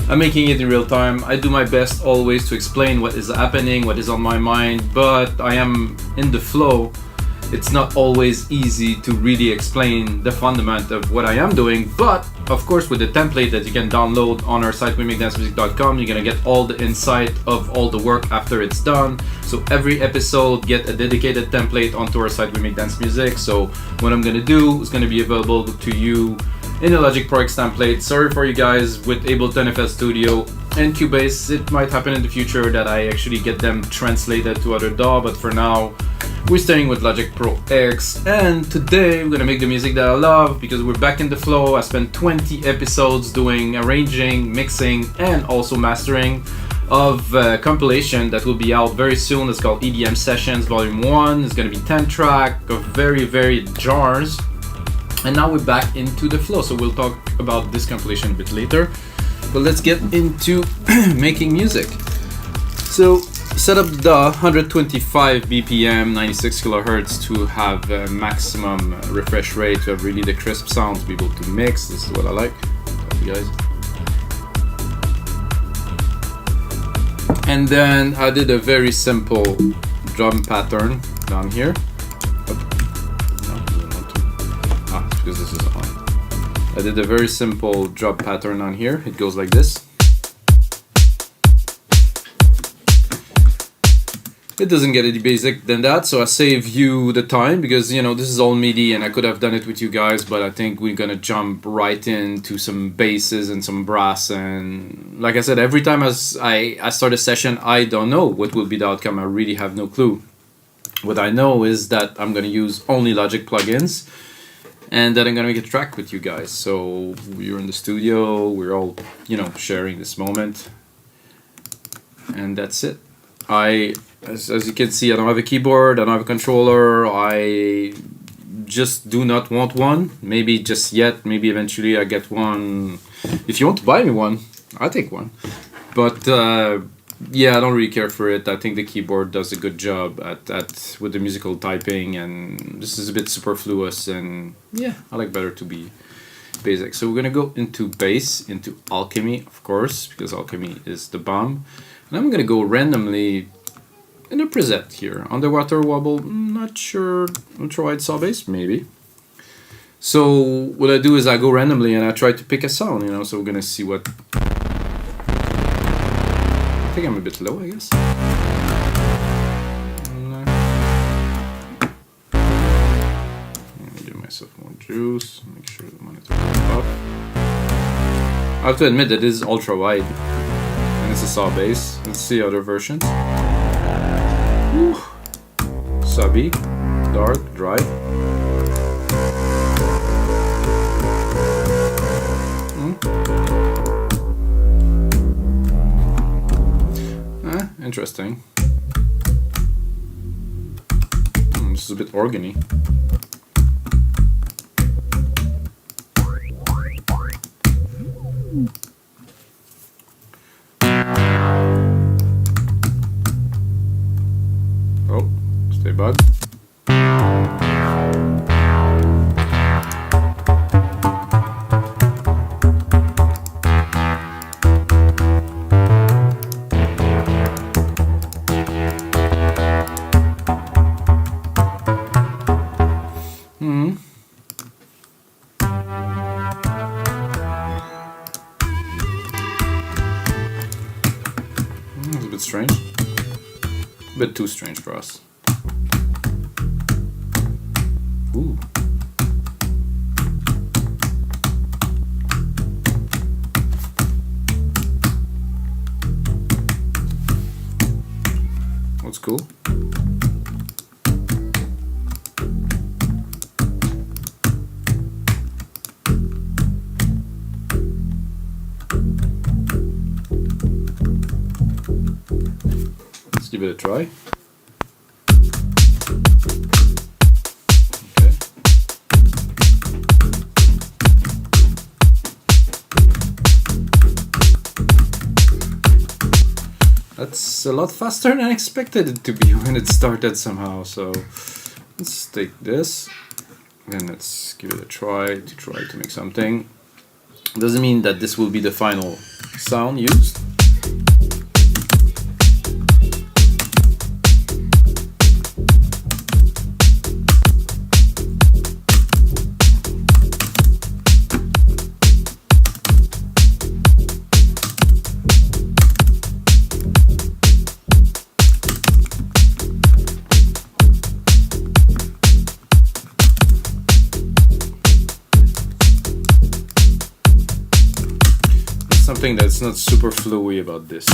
I'm making it in real time. I do my best always to explain what is happening, what is on my mind, but I am in the flow. It's not always easy to really explain the fundament of what I am doing, but of course with the template that you can download on our site wemmakedancemusic.com, you're gonna get all the insight of all the work after it's done. So every episode get a dedicated template onto our site We Make Dance Music. So what I'm gonna do is gonna be available to you in a Logic Pro X template. Sorry for you guys with Ableton FL Studio and Cubase. It might happen in the future that I actually get them translated to other DAW, but for now we're staying with Logic Pro X. And today we're gonna make the music that I love because we're back in the flow. I spent 20 episodes doing arranging, mixing, and also mastering of a compilation that will be out very soon. It's called EDM Sessions Volume 1. It's gonna be 10 track of very varied genres. And now we're back into the flow, so we'll talk about this compilation a bit later. But let's get into making music. So set up the 125 BPM, 96 kilohertz to have a maximum refresh rate, to have really the crisp sound, to be able to mix. This is what I like. Thank you guys. And then I did a very simple drum pattern down here. Because this is on. I did a very simple drop pattern on here. It goes like this. It doesn't get any basic than that, so I save you the time because you know this is all MIDI and I could have done it with you guys, but I think we're gonna jump right into some basses and some brass. And like I said, every time as I start a session, I don't know what will be the outcome. I really have no clue. What I know is that I'm gonna use only Logic plugins, and then I'm gonna make a track with you guys. So we're in the studio, we're all, you know, sharing this moment, and that's it. As you can see, I don't have a keyboard, I don't have a controller. I just do not want one. Maybe just yet, maybe eventually I get one. If you want to buy me one, I'll take one. But yeah, I don't really care for it. I think the keyboard does a good job at with the musical typing, and this is a bit superfluous, and yeah, I like better to be basic. So we're gonna go into bass, into alchemy, of course, because alchemy is the bomb. And I'm gonna go randomly in a preset here. Underwater wobble, not sure why it's saw bass, maybe. So what I do is I go randomly and I try to pick a sound, you know, so we're gonna see what. I think I'm a bit low, I guess. Let me give myself more juice, make sure the monitor is up. I have to admit that this is ultra wide, and it's a saw bass. Let's see other versions. Subby, dark, dry. Interesting. This is a bit organy. Oh, stay bug. It's a bit strange. A bit too strange for us. Ooh. That's cool. Let's give it a try. Okay. That's a lot faster than I expected it to be when it started somehow. So let's take this and let's give it a try to make something. Doesn't mean that this will be the final sound used. Something that's not super fluey about this.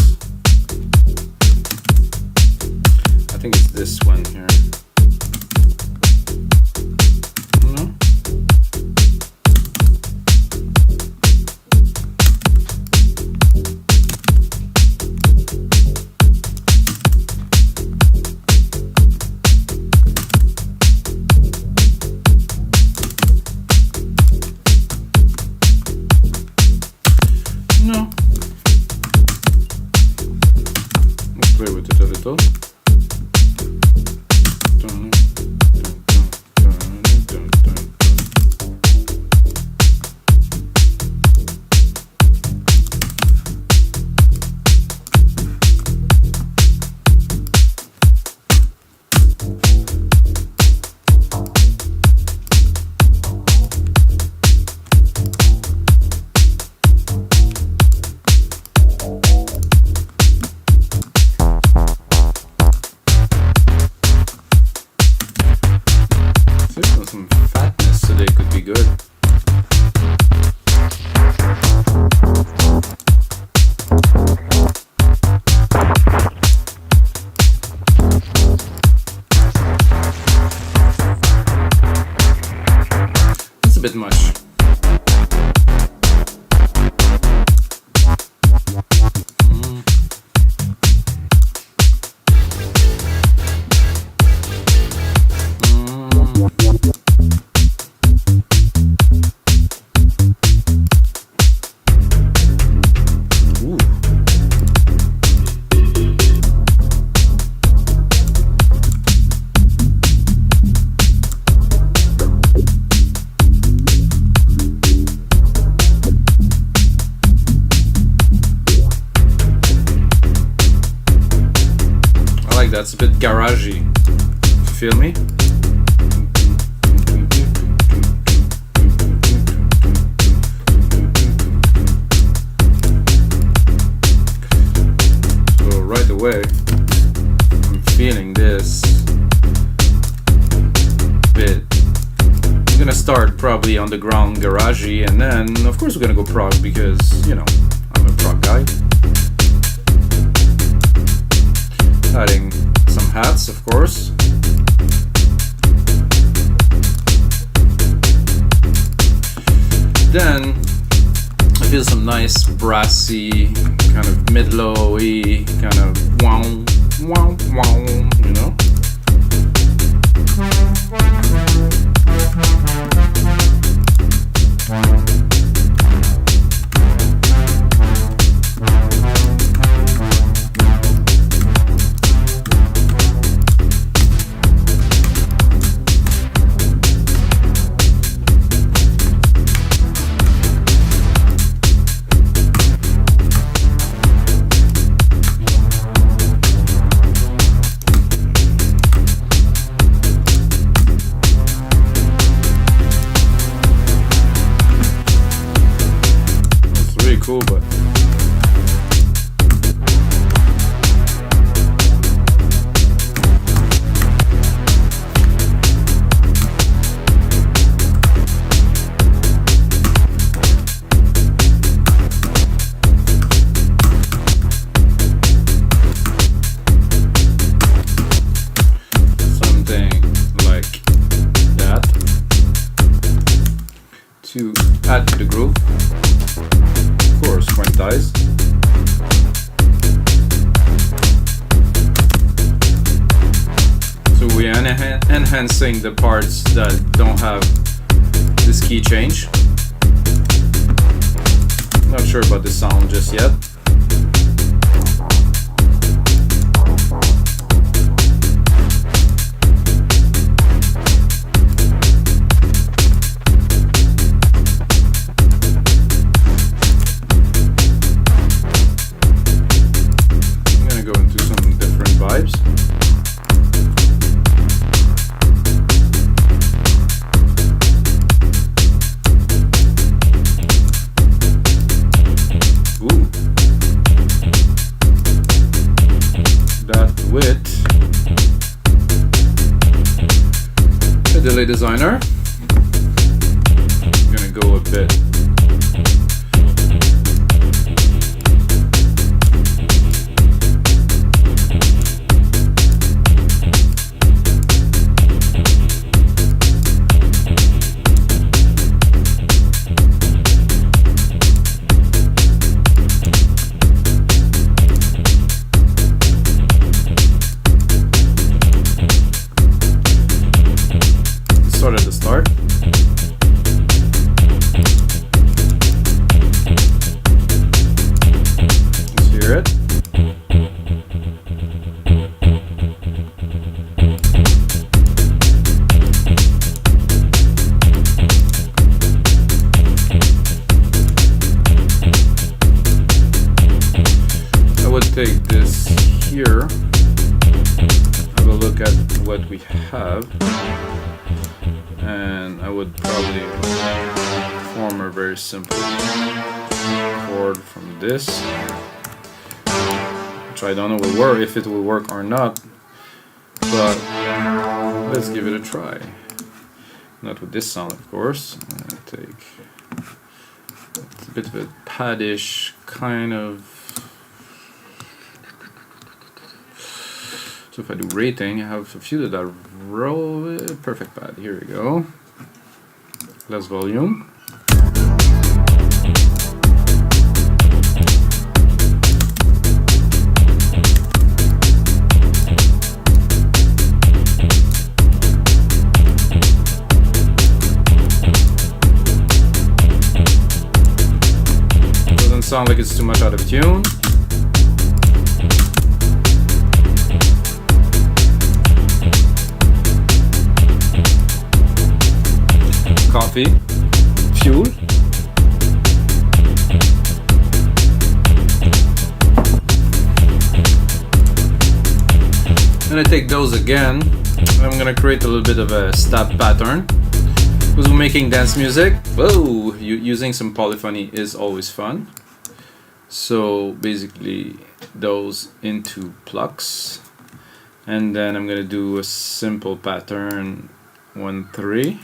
I think it's this one here. No? No. Let's play with it a little. Some fatness today could be good. That's a bit much. That's a bit garagey. Feel me? So right away, I'm feeling this bit. I'm gonna start probably on the ground garagey, and then of course we're gonna go prog because, you know, I'm a prog guy. Adding some hats, of course. Then I feel some nice brassy, kind of mid-low-y, kind of wow, wow, wow, you know? Cool, but something like that to add to the groove. Of course, quantize. So we are enhancing the parts that don't have this key change. Not sure about the sound just yet. Play Designer. I'm gonna go a bit. Start at the start. Let's hear it. I would take this here, have a look at what we have. And I would probably form a very simple chord from this, which I don't know will work, if it will work or not, but let's give it a try. Not with this sound, of course. Take it's a bit of a paddish kind of. So if I do rating, I have a few that are perfect pad. Here we go. Less volume. Doesn't sound like it's too much out of tune. Coffee, fuel. I'm gonna take those again. I'm gonna create a little bit of a stab pattern. Because we're making dance music, whoa, using some polyphony is always fun. So basically those into plucks. And then I'm gonna do a simple pattern 1-3.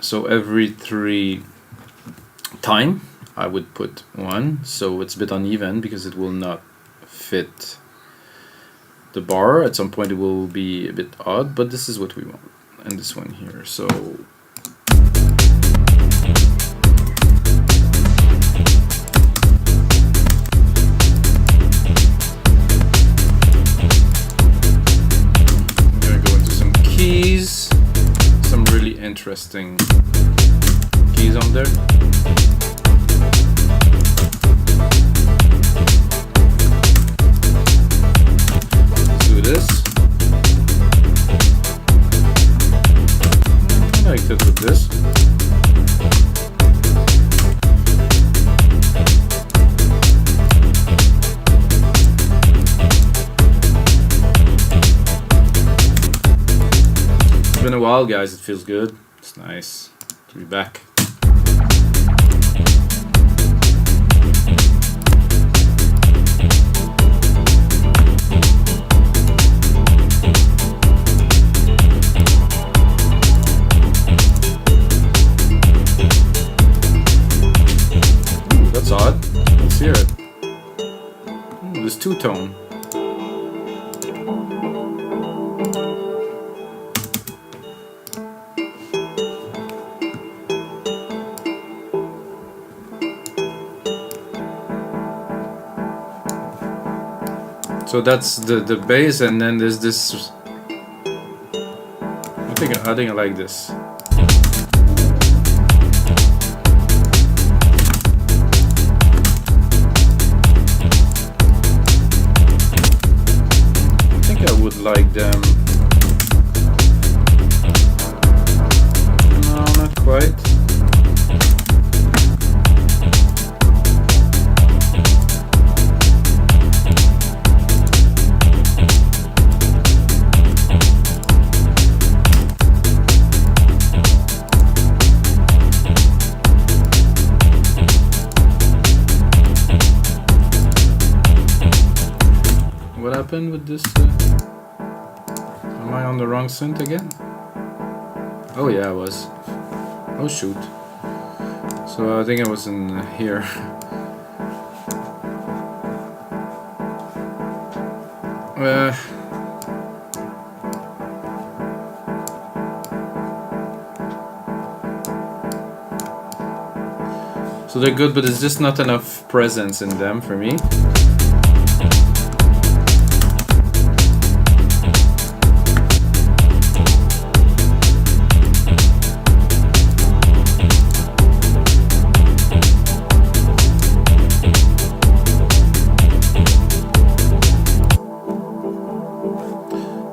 So every 3 time I would put 1, so it's a bit uneven because it will not fit the bar. At some point it will be a bit odd, but this is what we want. And this one here, so I'm gonna go into some keys. Really interesting keys on there. Let's do this. I like that with this. It's been a while, guys. It feels good. It's nice to be back. Ooh, that's odd. Let's hear it. Ooh, this two-tone. So that's the bass, and then there's this. I think I like this. I think I would like them. No, not quite. What happened with this? I on the wrong synth again? Oh yeah, I was. Oh shoot. So I think I was in here. So they're good, but there's just not enough presence in them for me.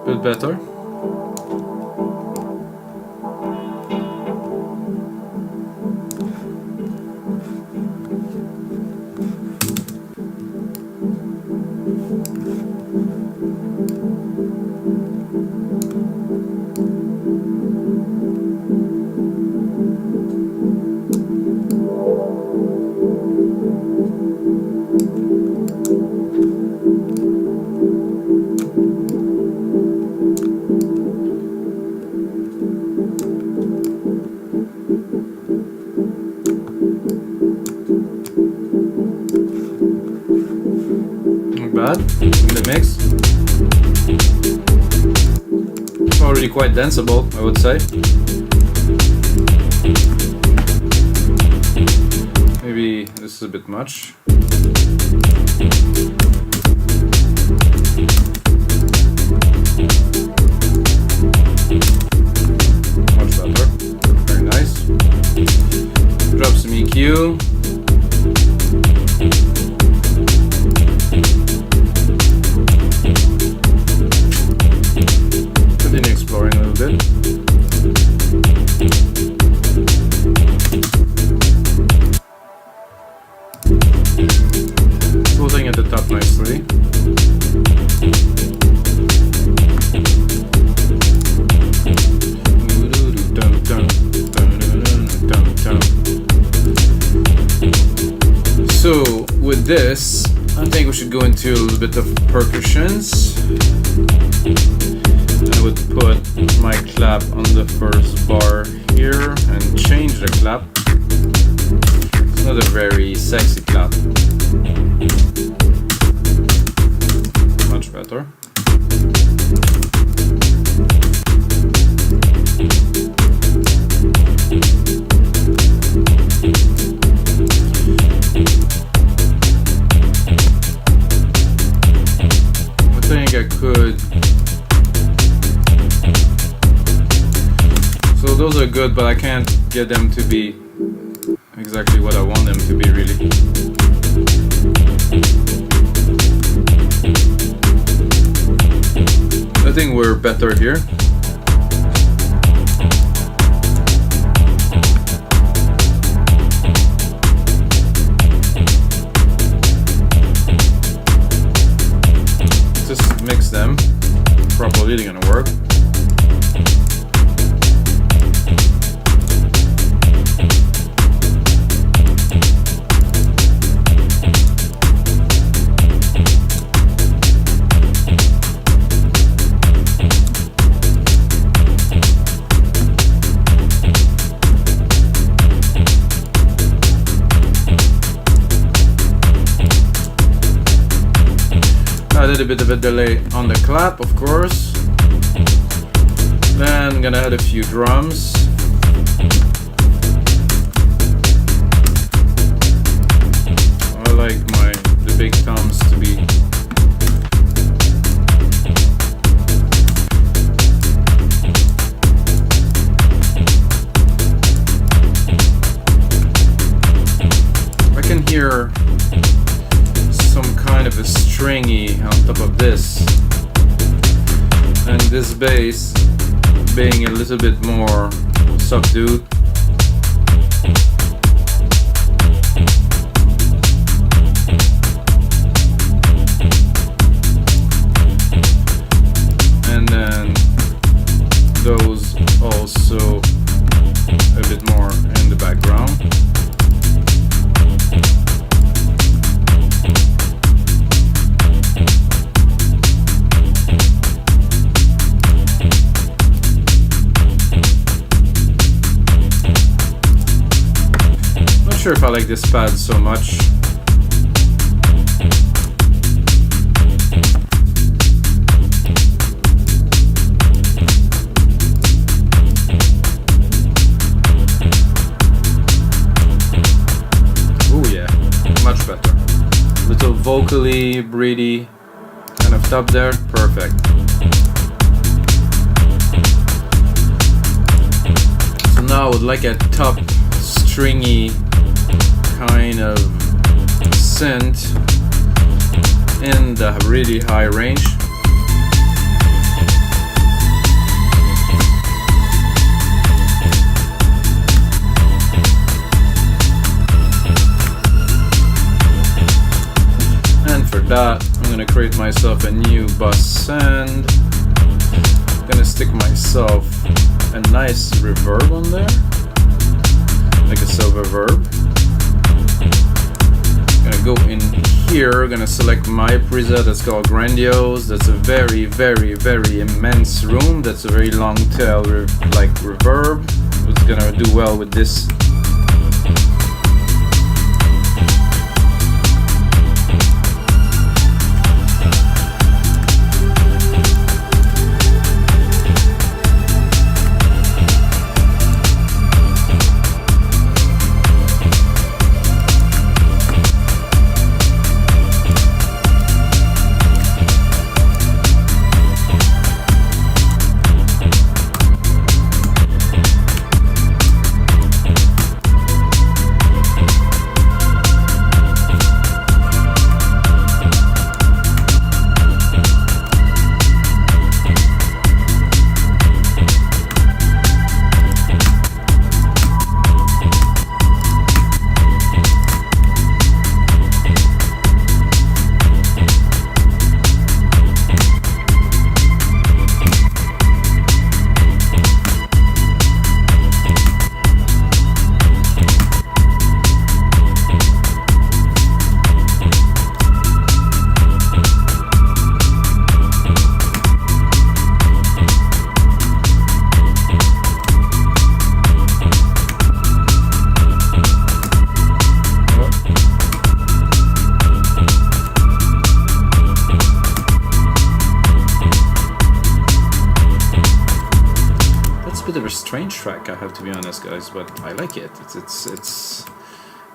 Bit better. Bad in the mix. Already quite danceable, I would say. Maybe this is a bit much. Much better. Very nice. Drop some EQ. Exploring a little bit. Floating at the top nicely. So with this, I think we should go into a little bit of percussions. I would put my clap on the first bar here and change the clap. It's not a very sexy clap. Much better. I think I could. So those are good, but I can't get them to be exactly what I want them to be, really. I think we're better here. Just mix them properly, they're gonna work. Added a bit of a delay on the clap, of course. Then I'm gonna add a few drums. I like the big toms to be I can hear some kind of a stringy on top of this, and this bass being a little bit more subdued. And then those also a bit more in the background. sure if I like this pad so much. Oh yeah, much better. Little vocally breathy kind of top there, perfect. So now I would like a top stringy kind of synth in the really high range. And for that, I'm gonna create myself a new bus send. I'm gonna stick myself a nice reverb on there, like a silver verb. Gonna go in here, gonna select my preset that's called Grandiose. That's a very, very, very immense room. That's a very long tail like reverb. It's gonna do well with this. Strange track, I have to be honest, guys, but I like it.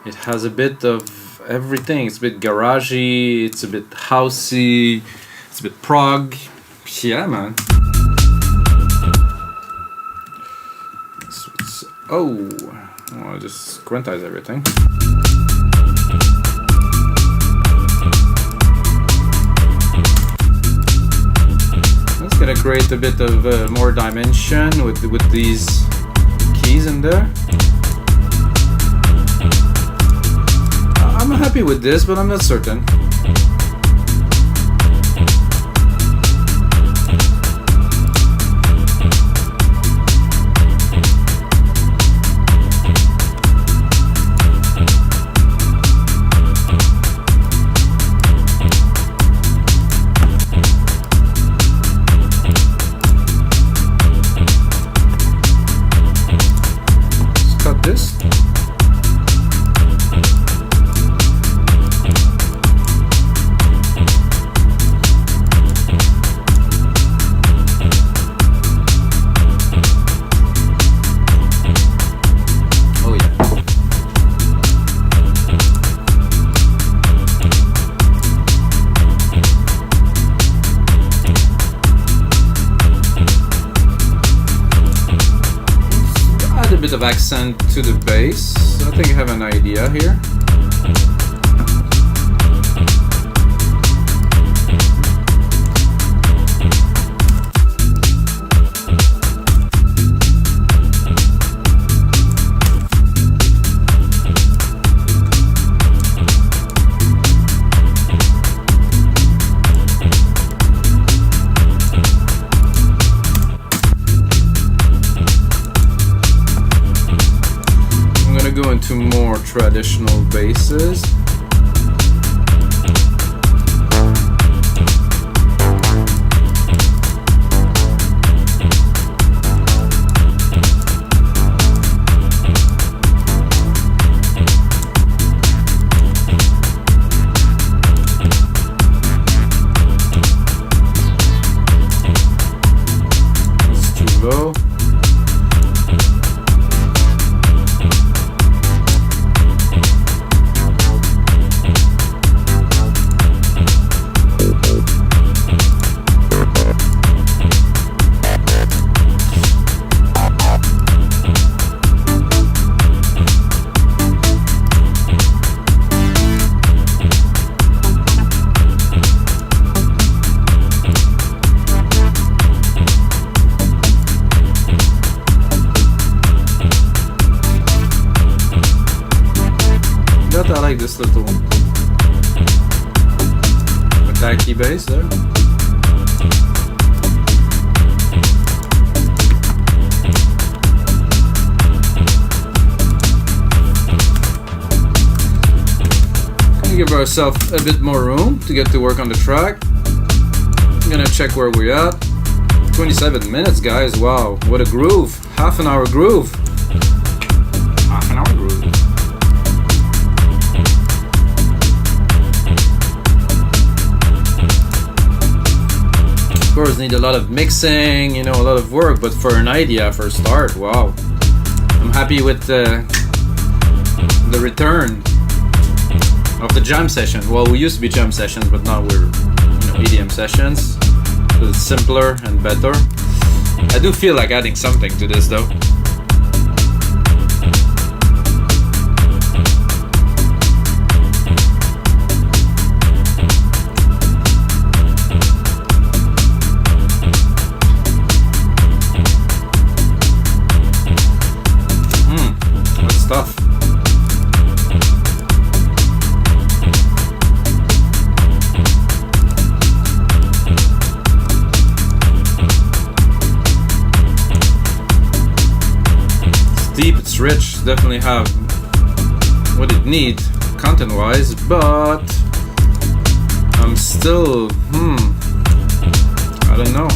It has a bit of everything. It's a bit garagey, it's a bit housey, it's a bit prog. Yeah, man. I just quantize everything. Gonna create a bit of more dimension with these keys in there. I'm happy with this, but I'm not certain. Of accent to the bass. I think I have an idea here. Go into more traditional basses. go. I like this little attacky bass there. Gonna give ourselves a bit more room to get to work on the track. I'm gonna check where we're at. 27 minutes, guys. Wow, what a groove. Half an hour groove. Half an hour groove. Of course, need a lot of mixing, you know, a lot of work, but for an idea, for a start, wow. I'm happy with the return of the jam session. Well, we used to be jam sessions, but now we're, you know, EDM sessions. It's simpler and better. I do feel like adding something to this though. Stuff. It's deep, it's rich, definitely have what it needs content wise, but I'm still I don't know.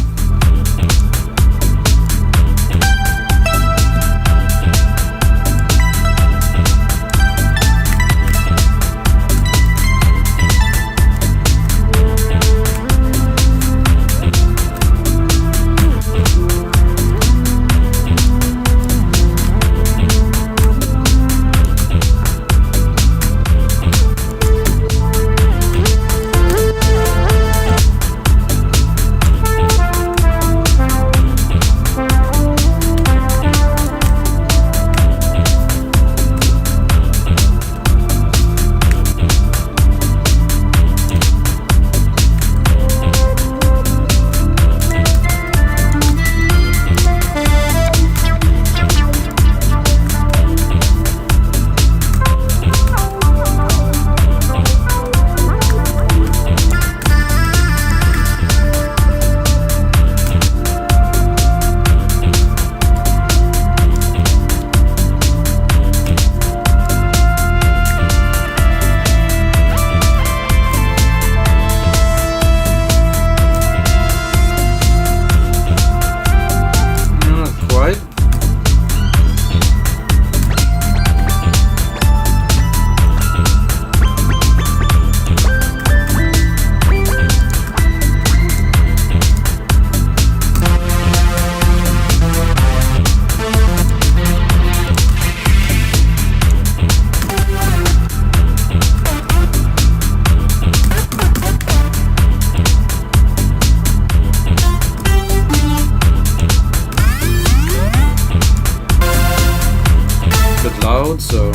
So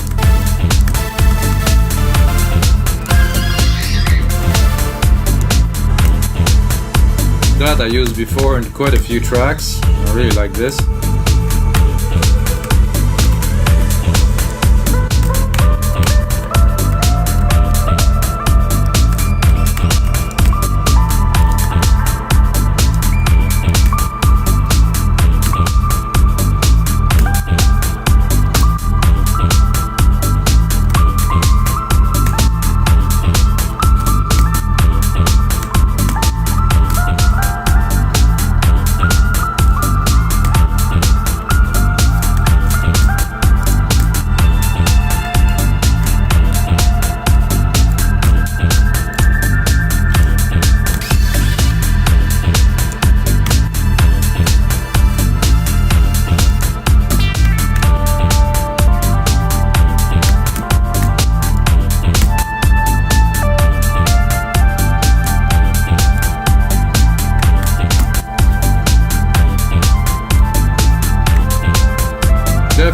that I used before in quite a few tracks. I really like this.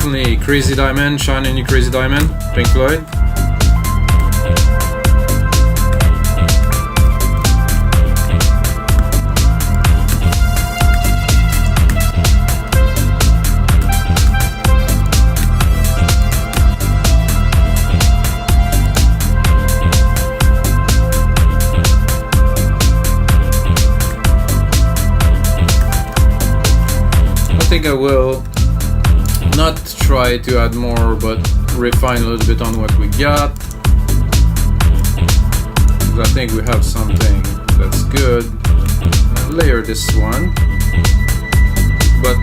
definitely Crazy Diamond, Shine on You Crazy Diamond, Pink Floyd. I think I will not try to add more, but refine a little bit on what we got. I think we have something that's good. Layer this one, but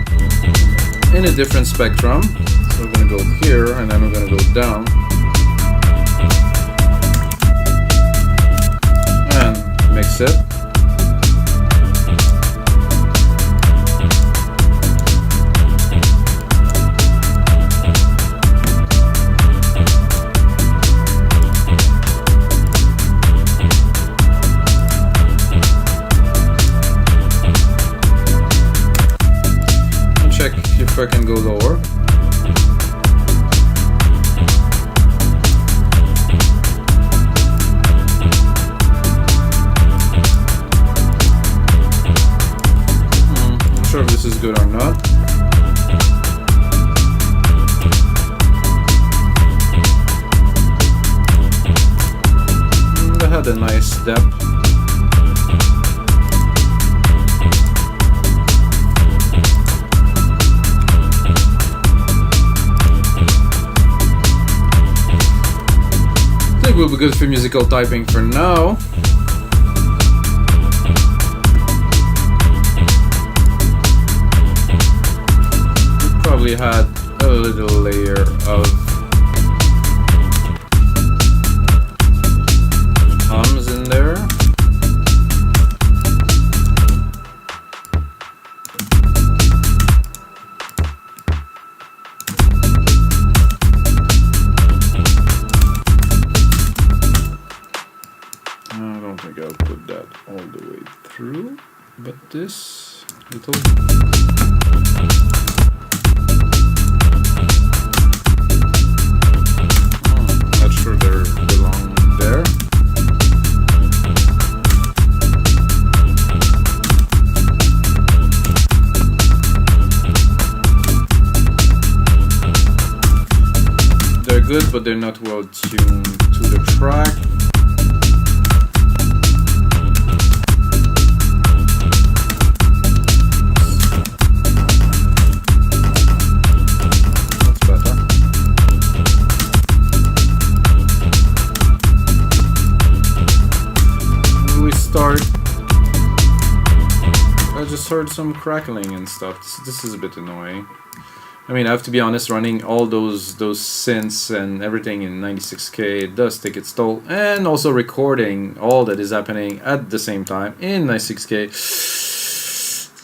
in a different spectrum. So we're gonna go here, and then we're gonna go down, and mix it. I can go lower. Not sure if this is good or not. That had a nice depth. Will be good for musical typing for now. We probably had a little layer of hums in there. I'll put that all the way through, but this little not sure they belong there. They're good, but they're not well tuned to the track. Start. I just heard some crackling and stuff. This is a bit annoying. I mean, I have to be honest, running all those synths and everything in 96K, it does take its toll. And also recording all that is happening at the same time in 96K.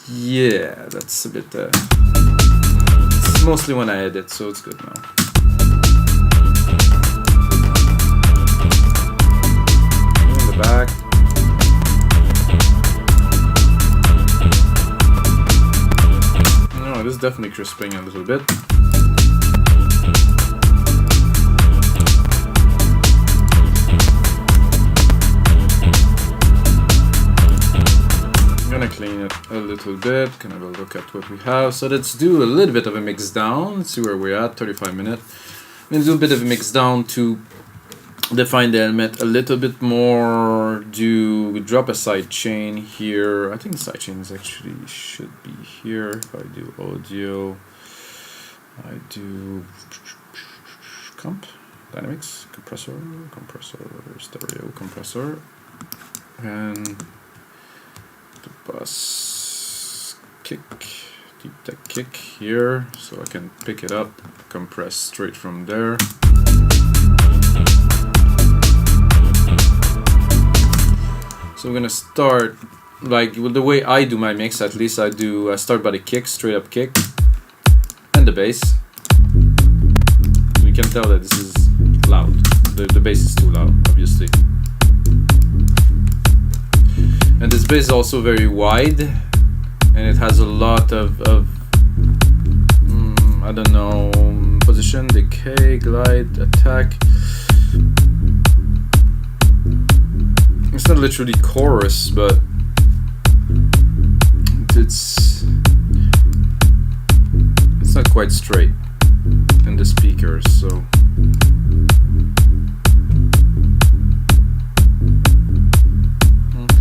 Yeah, that's a bit... it's mostly when I edit, so it's good now. In the back. This is definitely crisping a little bit. I'm gonna clean it a little bit, kind of a look at what we have. So let's do a little bit of a mix down. Let's see where we're at, 35 minutes. I'm gonna do a bit of a mix down to define the element a little bit more. Drop a side chain here. I think the side chain is actually should be here. If I do audio, I do comp, dynamics, compressor, stereo compressor, and the bass kick, deep tech kick here, so I can pick it up, compress straight from there. So I'm gonna start like the way I do my mix. At least I start by the kick, straight up kick, and the bass. You can tell that this is loud. The bass is too loud, obviously. And this bass is also very wide, and it has a lot of I don't know, position, decay, glide, attack. It's not literally chorus, but it's not quite straight in the speakers, so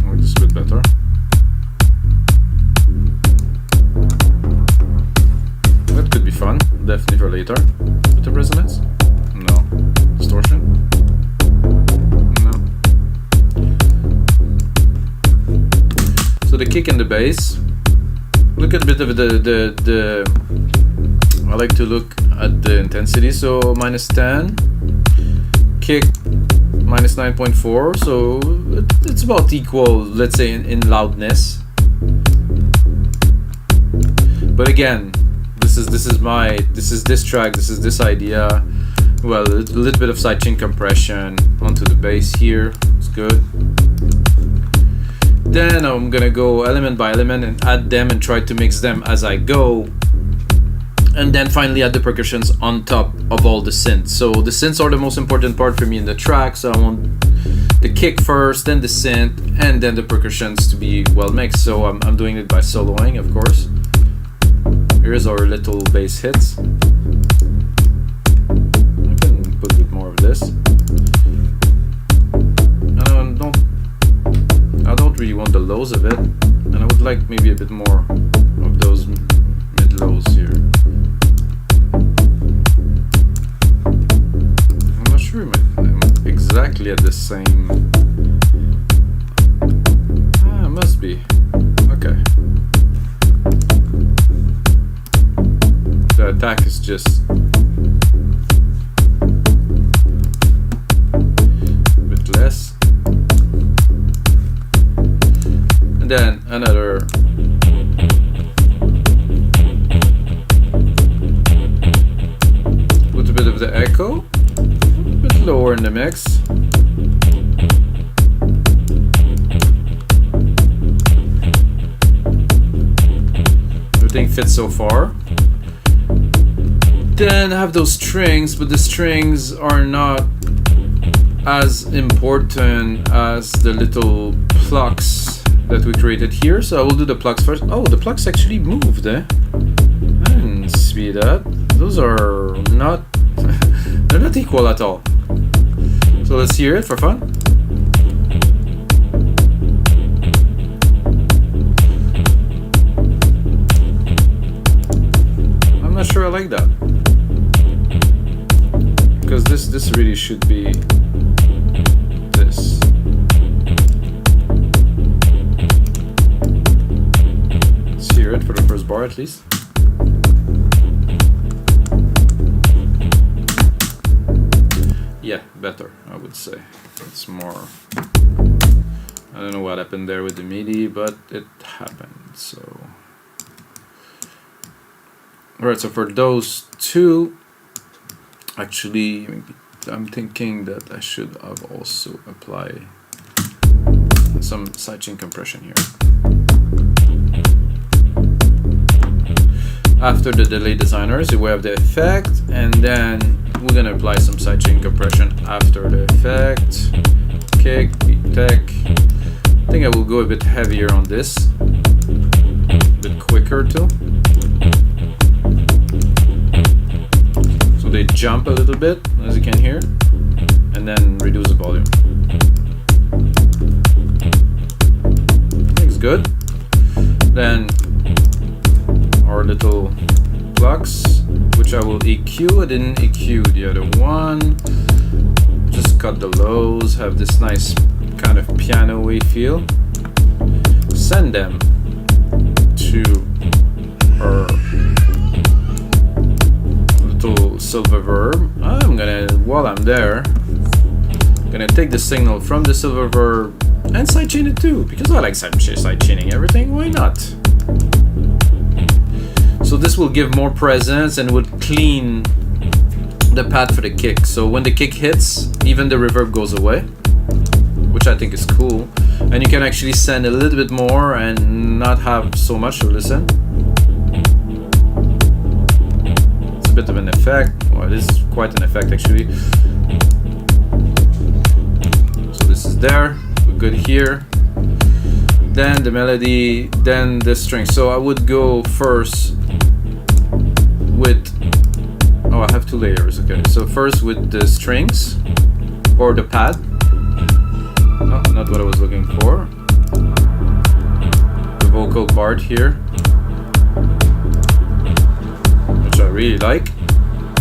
like this a bit better. That could be fun, definitely for later. With the resonance? No. Distortion? No. So the kick and the bass. Look at a bit of the I like to look at the intensity. So -10, kick -9.4. So it's about equal, let's say, in loudness. But again, this is this track, this is this idea. Well, a little bit of sidechain compression onto the bass here. It's good. Then I'm gonna go element by element and add them and try to mix them as I go. And then finally add the percussions on top of all the synths. So the synths are the most important part for me in the track. So I want the kick first, then the synth, and then the percussions to be well mixed. So I'm doing it by soloing, of course. Here's our little bass hits. I can put a bit more of this. I don't really want the lows of it, and I would like maybe a bit more of those mid-lows here. I'm not sure I'm exactly at the same. It must be. Okay. The attack is just a bit less. And then another with a bit of the echo, a bit lower in the mix. Everything fits so far. Then I have those strings, but the strings are not as important as the little plucks that we created here. So I will do the plucks first. Oh, the plucks actually moved, eh? I didn't see that. Those are not they're not equal at all. So let's hear it for fun. I'm not sure I like that. Because this really should be this. Let's hear it for the first bar at least. Yeah, better, I would say. It's more. I don't know what happened there with the MIDI, but it happened. So, alright. So for those two. Actually, I'm thinking that I should have also apply some sidechain compression here. After the delay designers, we have the effect, and then we're gonna apply some sidechain compression after the effect. Kick, tech. I think I will go a bit heavier on this, a bit quicker too. They jump a little bit, as you can hear, and then reduce the volume. I think it's good. Then our little plucks, which I will EQ. I didn't EQ the other one. Just cut the lows, have this nice kind of piano-y feel. Send them to our silver verb. I'm gonna, while I'm there, gonna take the signal from the silver verb and sidechain it too, because I like sidechaining everything. Why not? So this will give more presence and will clean the pad for the kick. So when the kick hits, even the reverb goes away, which I think is cool. And you can actually send a little bit more and not have so much to listen. Bit of an effect. Well, this is quite an effect actually. So this is there, we're good here. Then the melody, then the string. So I would go first with, oh, I have two layers, okay. So first with the strings, or the pad. Oh, not what I was looking for. The vocal part here, which I really like,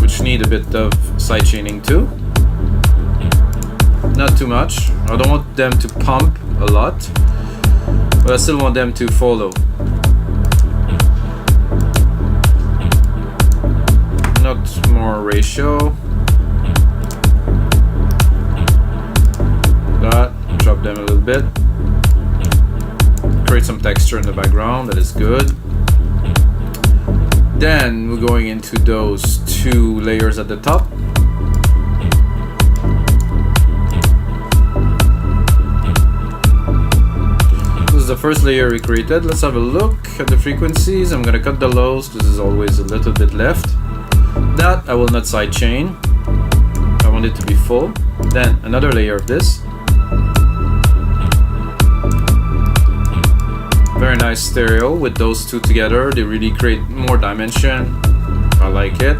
which need a bit of sidechaining too. Not too much. I don't want them to pump a lot, but I still want them to follow. Not more ratio. That, drop them a little bit. Create some texture in the background, that is good. Then we're going into those two layers at the top. This is the first layer we created. Let's have a look at the frequencies. I'm gonna cut the lows because there's always a little bit left. That I will not sidechain. I want it to be full. Then another layer of this. Very nice stereo with those two together. They really create more dimension. I like it.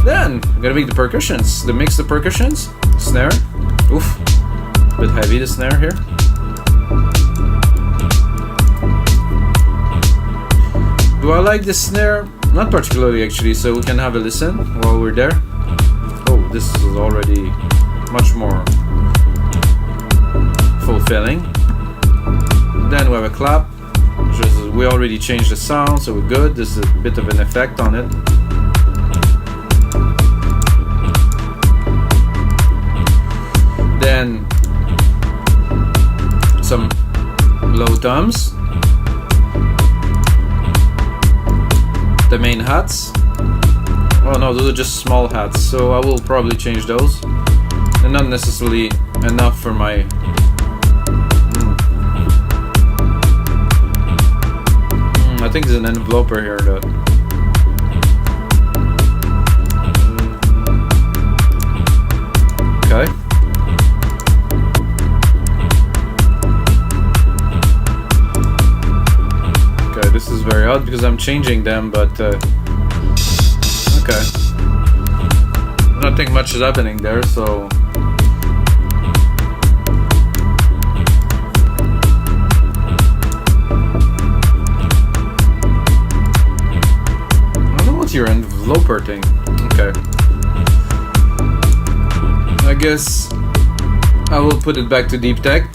Then I'm gonna make the percussions. Mix the percussions. Snare. Oof. A bit heavy the snare here. Do I like the snare? Not particularly actually, so we can have a listen while we're there. Oh, this is already much more fulfilling. Then we have a clap. We already changed the sound, so we're good. This is a bit of an effect on it. Then some low toms. The main hats. Oh no, those are just small hats, so I will probably change those. They're not necessarily enough for my I think there's an enveloper here that okay. Okay, this is very odd because I'm changing them, but okay. I don't think much is happening there, so your enveloper thing. Okay. I guess I will put it back to deep tech.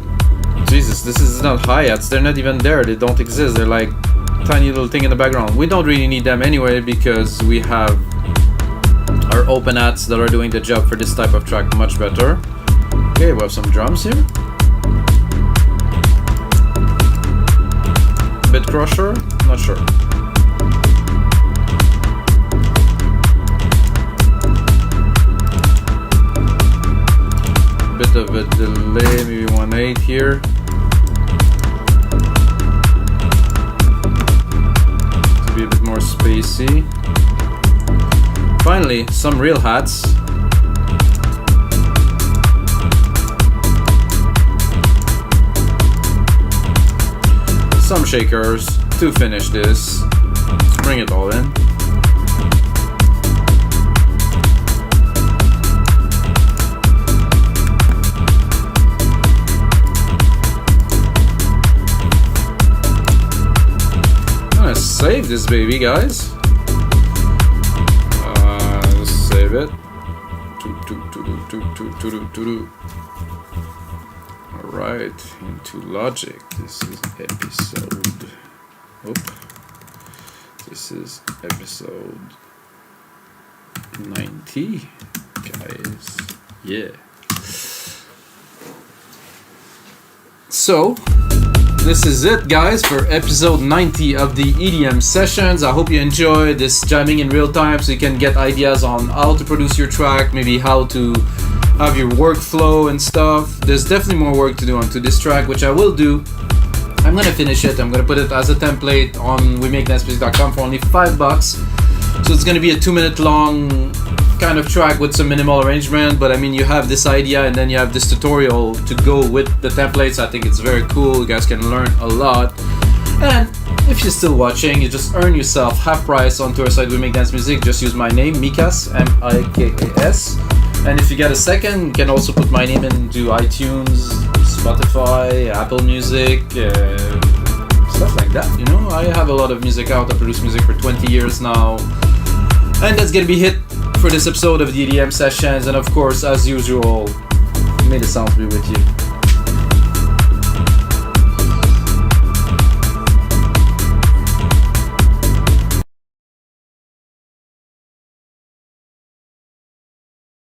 Jesus, this is not hi-hats. They're not even there. They don't exist. They're like tiny little thing in the background. We don't really need them anyway because we have our open hats that are doing the job for this type of track much better. Okay, we have some drums here. Bit crusher? Not sure. Bit of a delay, maybe 1/8 here. To be a bit more spacey. Finally, some real hats. Some shakers to finish this. Bring it all in. Save this baby, guys. Let's save it. Alright, into Logic. This is episode. This is episode 90, guys. Yeah. So this is it, guys, for episode 90 of the EDM Sessions. I hope you enjoyed this jamming in real time so you can get ideas on how to produce your track, maybe how to have your workflow and stuff. There's definitely more work to do onto this track, which I will do. I'm gonna finish it. I'm gonna put it as a template on wemakenetmusic.com for only $5. So it's gonna be a 2-minute long kind of track with some minimal arrangement, but I mean, you have this idea and then you have this tutorial to go with the templates. I think it's very cool. You guys can learn a lot. And if you're still watching, you just earn yourself half price on Tourside We Make Dance Music. Just use my name, Mikas, M-I-K-A-S. And if you get a second, you can also put my name into iTunes, Spotify, Apple Music, stuff like that, you know. I have a lot of music out. I produce music for 20 years now. And that's gonna be it for this episode of the EDM Sessions. And of course, as usual, may the sounds be with you.